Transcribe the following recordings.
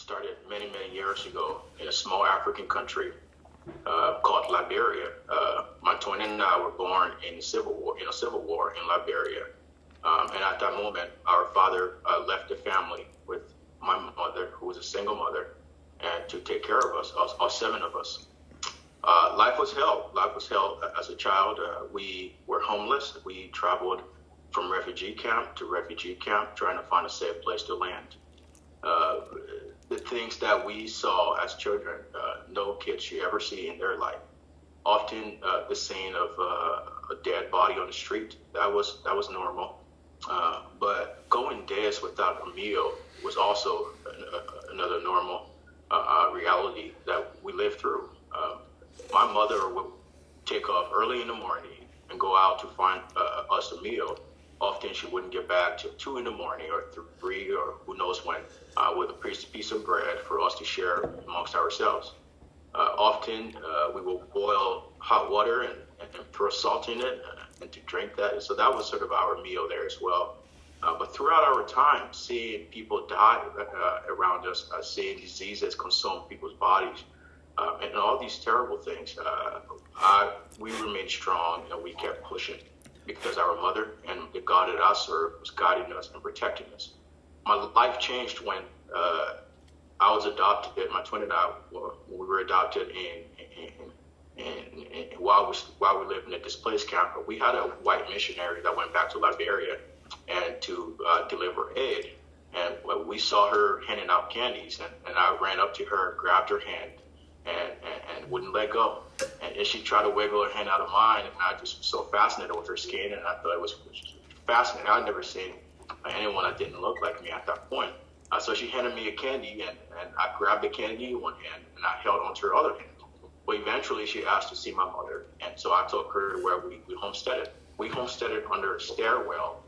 started many, many years ago in a small African country called Liberia. My twin and I were born in a civil war in Liberia. And at that moment, our father left the family with my mother, who was a single mother, and to take care of us, all seven of us. Life was hell. Life was hell as a child. We were homeless. We traveled from refugee camp to refugee camp, trying to find a safe place to land. The things that we saw as children, no kid should ever see in their life. Often the scene of a dead body on the street, that was normal. But going days without a meal was also another normal reality that we lived through. My mother would take off early in the morning and go out to find us a meal. Often she wouldn't get back till 2 in the morning or 3 or who knows when with a piece of bread for us to share amongst ourselves. Often we will boil hot water and throw salt in it and to drink that. And so that was sort of our meal there as well. But throughout our time, seeing people die around us, seeing diseases consume people's bodies, and all these terrible things, we remained strong and we kept pushing because our mother and the God that I serve was guiding us and protecting us. My life changed when I was adopted. My twin and I, we were adopted while we lived in a displaced camp. We had a white missionary that went back to Liberia and to deliver aid. And we saw her handing out candies, and I ran up to her, grabbed her hand, and wouldn't let go. And she tried to wiggle her hand out of mine, and I just was so fascinated with her skin, and I thought it was fascinating. I'd never seen anyone that didn't look like me at that point. So she handed me a candy, and I grabbed the candy in one hand, and I held onto her other hand. Well, eventually she asked to see my mother, and so I took her to where we homesteaded. We homesteaded under a stairwell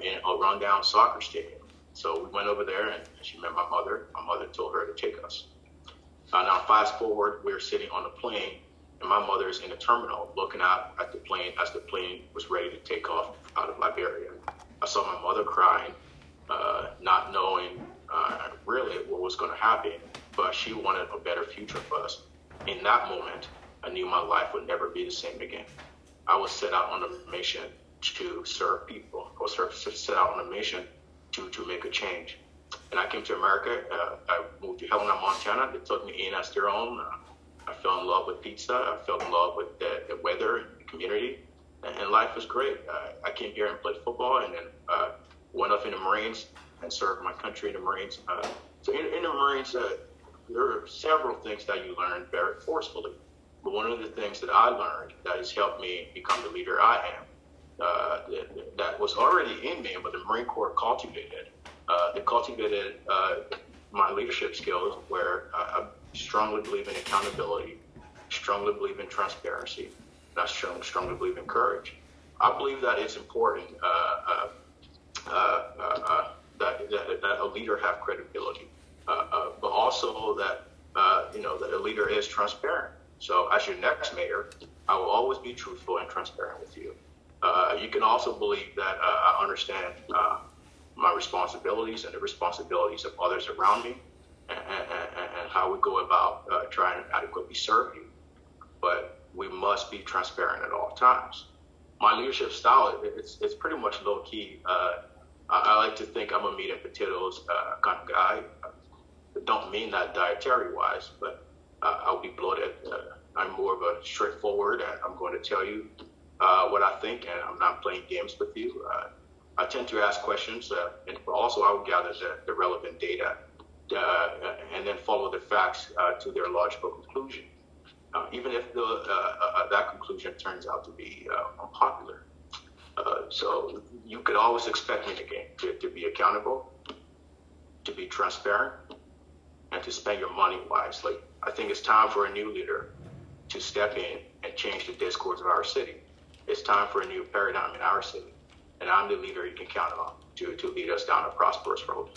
in a rundown soccer stadium. So we went over there, and she met my mother. My mother told her to take us. Now, fast forward, we're sitting on a plane, and my mother's in the terminal looking out at the plane as the plane was ready to take off out of Liberia. I saw my mother crying, not knowing really what was going to happen, but she wanted a better future for us. In that moment, I knew my life would never be the same again. I was set out on a mission to serve people. I was set out on a mission to make a change. And I came to America. I moved to Helena, Montana. They took me in as their own. I fell in love with pizza. I fell in love with the weather and the community. And life was great. I came here and played football, and then went off in the Marines and served my country in the Marines. So in the Marines, there are several things that you learn very forcefully. But one of the things that I learned that has helped me become the leader I am, that was already in me, but the Marine Corps cultivated. It cultivated my leadership skills, where I strongly believe in accountability, strongly believe in transparency, and I strongly believe in courage. I believe that it's important that a leader have credibility, but also that that a leader is transparent. So as your next mayor, I will always be truthful and transparent with you. You can also believe that I understand my responsibilities and the responsibilities of others around me, and how we go about trying to adequately serve you. But we must be transparent at all times. My leadership style, it's pretty much low key. I like to think I'm a meat and potatoes kind of guy. I don't mean that dietary wise, but I'll be bloated. I'm more of a straightforward, and I'm going to tell you what I think, and I'm not playing games with you. I tend to ask questions, and also I will gather the relevant data and then follow the facts to their logical conclusion, even if that conclusion turns out to be unpopular. So you could always expect me to be accountable, to be transparent, and to spend your money wisely. I think it's time for a new leader to step in and change the discourse of our city. It's time for a new paradigm in our city. And I'm the leader you can count on to lead us down a prosperous road.